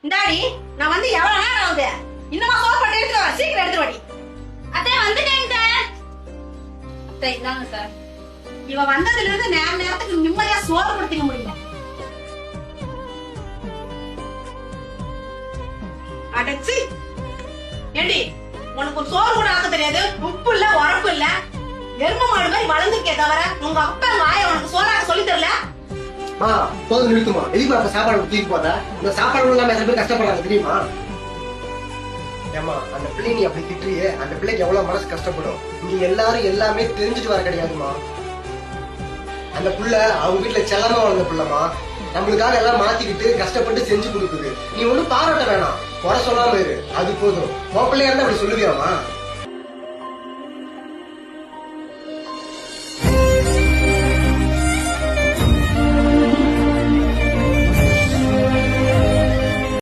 இந்தாடி நான் வந்து எவ்வளவு நேரம் ஆகுது இன்னுமா சோறு போட்டு எடுத்து வர சீக்கிரம் எடுத்து வாடி அத்தை வந்துட்டேங்க அத்தை இந்தாங்க சார் இவ வந்ததுல இருந்து நேரத்துக்கு நிம்மதியா சோறு கொடுத்துக்க முடியல அடைச்சி ஏண்டி உனக்கு ஒரு சோறு கூட ஆக்க தெரியாது உப்பு இல்ல உரப்பு இல்ல எரும மாடு மாதிரி வளர்ந்துருக்கே தவிர உங்க அப்பா உங்க ஆயா உனக்கு சோறாக்க சொல்லி தரல போதும் நிறுத்துமா எதுக்கு அப்ப சாப்பாடு தூக்கி போற இந்த சாப்பாடு இல்லாம எத்தனை பேர் கஷ்டப்படுறாங்க தெரியுமா? ஏமா அந்த பிள்ளை நீ அப்படி திட்டுறியே அந்த பிள்ளைக்கு எவ்வளவு மனசு கஷ்டப்படும். இங்க எல்லாரும் எல்லாமே தெரிஞ்சுட்டு வர கிடையாதுமா. அந்த புள்ள அவங்க வீட்டுல செல்லமா வளர்ந்த பிள்ளைமா நம்மளுக்காக எல்லாம் மாத்திக்கிட்டு கஷ்டப்பட்டு செஞ்சு கொடுக்குது. நீ ஒண்ணும் பாராட்ட வேணாம், குறை சொல்லாம இரு, அது போதும். உன் பிள்ளையா இருந்தா அப்படி சொல்லுவியாமா?